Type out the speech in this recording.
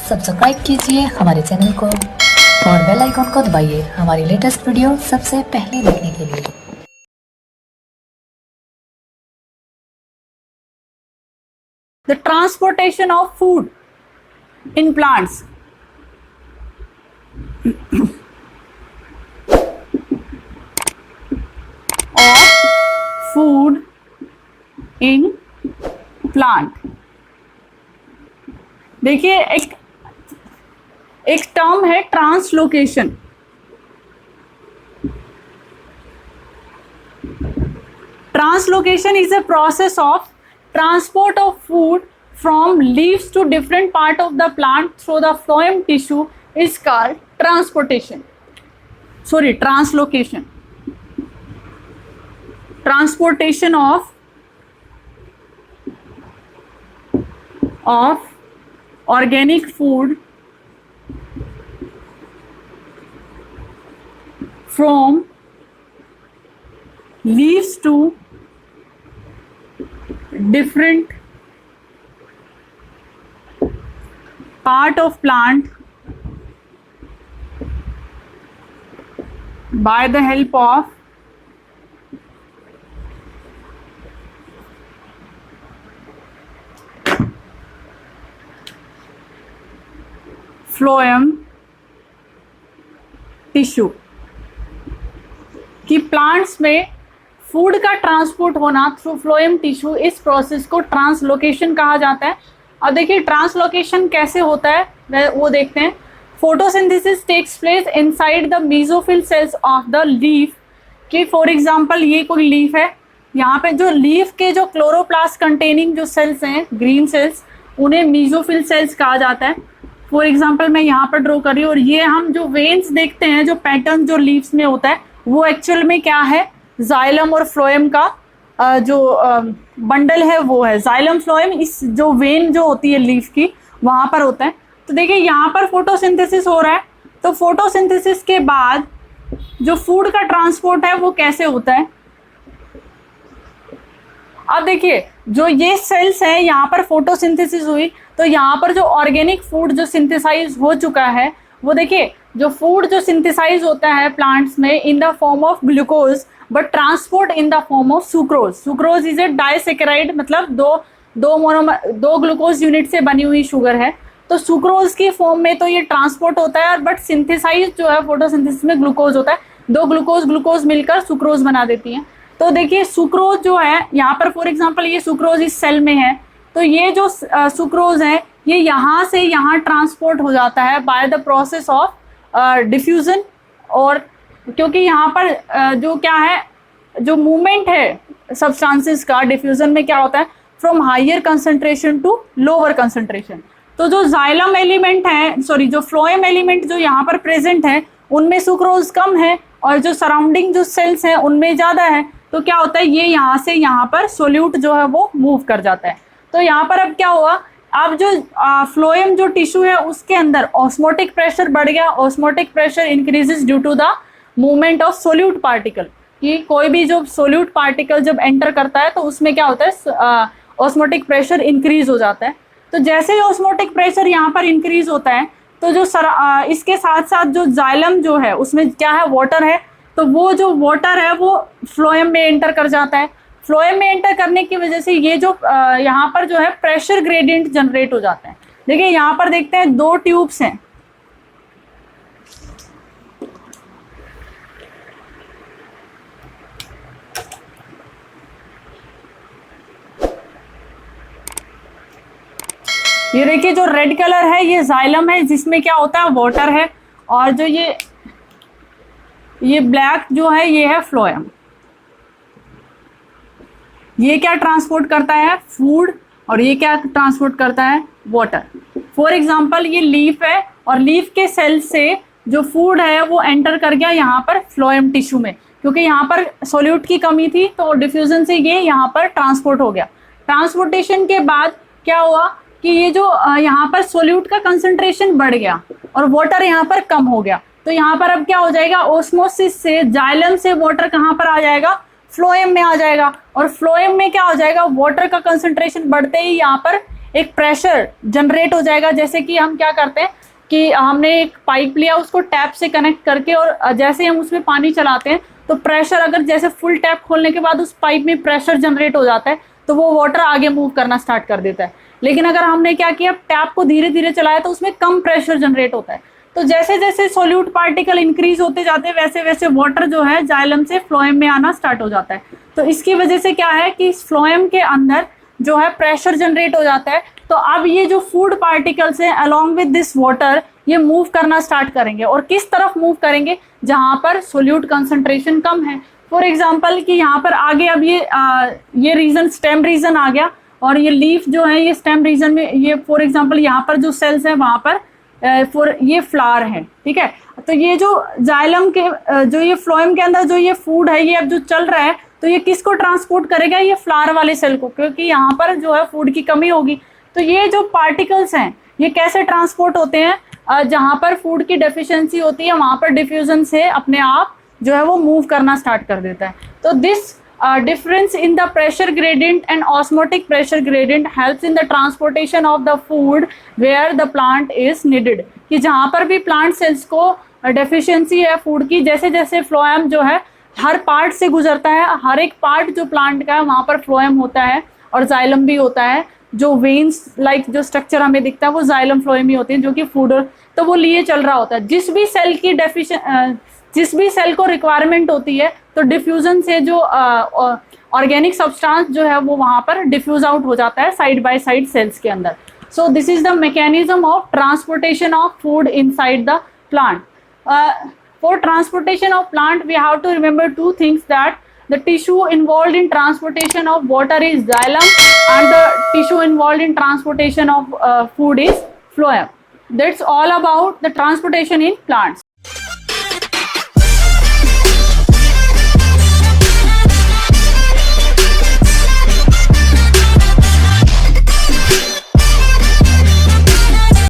Subscribe कीजिए हमारे channel को और बेल आइकॉन को दबाइए हमारी लेटेस्ट वीडियो सबसे पहले देखने के लिए। The transportation of food in plants. Of food in plant. देखिए एक टर्म है translocation. Translocation is a process of transport of food from leaves to different part of the plant through the phloem tissue is called transportation. Sorry, translocation. Transportation of organic food from leaves to different part of plant by the help of phloem tissue। कि plants में food का transport होना through phloem tissue, इस process को translocation कहा जाता है। अब देखिए ट्रांसलोकेशन कैसे होता है वो देखते हैं। Photosynthesis takes place inside the mesophyll cells of the leaf. कि फॉर एग्जांपल ये कोई लीफ है, यहाँ पे जो लीफ के जो क्लोरोप्लास्ट कंटेनिंग जो सेल्स हैं, ग्रीन सेल्स, उन्हें मेसोफिल सेल्स कहा जाता है। फॉर एग्जाम्पल मैं यहाँ पर ड्रॉ कर रही हूँ, और ये हम जो वेन्स देखते हैं, जो पैटर्न जो लीव्स में होता है, वो एक्चुअल में क्या है, जाइलम और फ्लोएम का जो बंडल है वो है जाइलम फ्लोएम। इस जो वेन जो होती है लीफ की, वहाँ पर होता है। तो देखिए यहाँ पर फोटोसिंथेसिस हो रहा है, तो फोटोसिंथेसिस के बाद जो फूड का ट्रांसपोर्ट है वो कैसे होता है। अब देखिए जो ये सेल्स हैं, यहाँ पर फोटोसिंथेसिस हुई, तो यहाँ पर जो ऑर्गेनिक फूड जो सिंथेसाइज हो चुका है, वो देखिए जो फूड जो सिंथेसाइज होता है प्लांट्स में in the form of glucose but transport in the form of sucrose. Sucrose is a disaccharide, मतलब दो ग्लूकोज यूनिट से बनी हुई शुगर है। तो सुक्रोज की फॉर्म में तो ये ट्रांसपोर्ट होता है, बट सिंथेसाइज जो है फोटोसिंथेसिस में ग्लूकोज होता है। दो ग्लूकोज मिलकर सुक्रोज बना देती हैं। तो देखिए सुक्रोज जो है यहाँ पर, फॉर एग्जाम्पल ये सुक्रोज इस सेल में है, तो ये जो सुक्रोज है ये यहाँ से यहाँ ट्रांसपोर्ट हो जाता है by the process of diffusion. और क्योंकि यहाँ पर जो क्या है, जो मूवमेंट है सब्सटेंसेस का डिफ्यूजन में क्या होता है, from higher concentration to lower concentration. तो जो जाइलम एलिमेंट है, सॉरी जो फ्लोएम एलिमेंट जो यहाँ पर प्रेजेंट है, उनमें सुक्रोज कम है और जो सराउंडिंग जो सेल्स हैं उनमें ज़्यादा है। तो क्या होता है, ये यहाँ से यहाँ पर सोल्यूट जो है वो मूव कर जाता है। तो यहाँ पर अब क्या हुआ, अब जो फ्लोएम जो टिश्यू है उसके अंदर ऑस्मोटिक प्रेशर बढ़ गया। Osmotic pressure increases due to the movement of solute particle. कि कोई भी जो सोल्यूट पार्टिकल जब एंटर करता है तो उसमें क्या होता है, ऑस्मोटिक प्रेशर इंक्रीज हो जाता है। तो जैसे ही ऑस्मोटिक प्रेशर यहाँ पर इंक्रीज होता है, तो जो इसके साथ साथ जो जाइलम जो है उसमें क्या है, वाटर है, तो वो जो वाटर है वो फ्लोएम में एंटर कर जाता है। फ्लोएम में एंटर करने की वजह से ये जो यहाँ पर जो है प्रेशर ग्रेडियंट जनरेट हो जाता है। देखिए यहाँ पर देखते हैं दो ट्यूब्स हैं, ये देखिए जो रेड कलर है ये जाइलम है, जिसमें क्या होता है, वाटर है, और जो ये ब्लैक जो है ये है फ्लोएम। ये क्या ट्रांसपोर्ट करता है, फूड, और ये क्या ट्रांसपोर्ट करता है, वाटर। फॉर एग्जांपल ये लीफ है, और लीफ के सेल से जो फूड है वो एंटर कर गया यहाँ पर फ्लोएम टिश्यू में, क्योंकि यहाँ पर सोल्यूट की कमी थी, तो डिफ्यूजन से ये यहाँ पर ट्रांसपोर्ट हो गया। ट्रांसपोर्टेशन के बाद क्या हुआ कि ये जो यहाँ पर सोल्यूट का कंसंट्रेशन बढ़ गया और वाटर यहाँ पर कम हो गया। तो यहाँ पर अब क्या हो जाएगा, ओस्मोसिस से जाइलम से वाटर कहाँ पर आ जाएगा, फ्लोएम में आ जाएगा। और फ्लोएम में क्या हो जाएगा, वाटर का कंसंट्रेशन बढ़ते ही यहाँ पर एक प्रेशर जनरेट हो जाएगा। जैसे कि हम क्या करते हैं कि हमने एक पाइप लिया, उसको टैप से कनेक्ट करके, और जैसे हम उसमें पानी चलाते हैं तो प्रेशर, अगर जैसे फुल टैप खोलने के बाद उस पाइप में प्रेशर जनरेट हो जाता है तो वो वाटर आगे मूव करना स्टार्ट कर देता है। लेकिन अगर हमने क्या किया, टैप को धीरे धीरे चलाया तो उसमें कम प्रेशर जनरेट होता है। तो जैसे जैसे सोल्यूट पार्टिकल इंक्रीज होते जाते हैं वैसे वैसे वाटर जो है जाइलम से फ्लोएम में आना स्टार्ट हो जाता है। तो इसकी वजह से क्या है कि इस फ्लोएम के अंदर जो है प्रेशर जनरेट हो जाता है। तो अब ये जो फूड पार्टिकल्स हैं अलोंग विद दिस वाटर ये मूव करना स्टार्ट करेंगे। और किस तरफ मूव करेंगे? जहां पर सोल्यूट कंसंट्रेशन कम है। फॉर एग्जांपल कि यहाँ पर आगे अब ये रीजन स्टेम रीजन आ गया, और ये लीफ जो है ये स्टेम रीजन में, ये फॉर एग्जांपल यहाँ पर जो सेल्स हैं वहां पर ये फ्लावर है, ठीक है। तो ये जो जाइलम के जो ये फ्लोएम के अंदर जो ये फूड है ये अब जो चल रहा है तो ये किसको ट्रांसपोर्ट करेगा? ये फ्लावर वाले सेल को, क्योंकि यहाँ पर जो है फूड की कमी होगी। तो ये जो पार्टिकल्स हैं ये कैसे ट्रांसपोर्ट होते हैं? जहाँ पर फूड की डेफिशिएंसी होती है वहाँ पर डिफ्यूजन से अपने आप जो है वो मूव करना स्टार्ट कर देता है। तो this difference in the pressure gradient and osmotic pressure gradient helps in the transportation of the food where the plant is needed। कि जहाँ पर भी प्लांट सेल्स को डेफिशिएंसी है फूड की, जैसे जैसे फ्लोएम जो है हर पार्ट से गुजरता है, हर एक पार्ट जो प्लांट का है वहाँ पर फ्लोएम होता है और जाइलम भी होता है। जो वेन्स लाइक जो स्ट्रक्चर हमें दिखता है वो जाइलम फ्लोएम ही होते हैं, जो कि फूड तो वो लिए चल रहा होता है। जिस भी सेल को रिक्वायरमेंट होती है तो डिफ्यूजन से जो ऑर्गेनिक सब्सटेंस जो है वो वहाँ पर डिफ्यूज आउट हो जाता है साइड बाय साइड सेल्स के अंदर। So this is the mechanism of transportation of food inside the plant. For transportation of plant we have to remember two things, that the tissue involved in transportation of water is xylem and the tissue involved in transportation of food is phloem. That's all about the transportation in plants.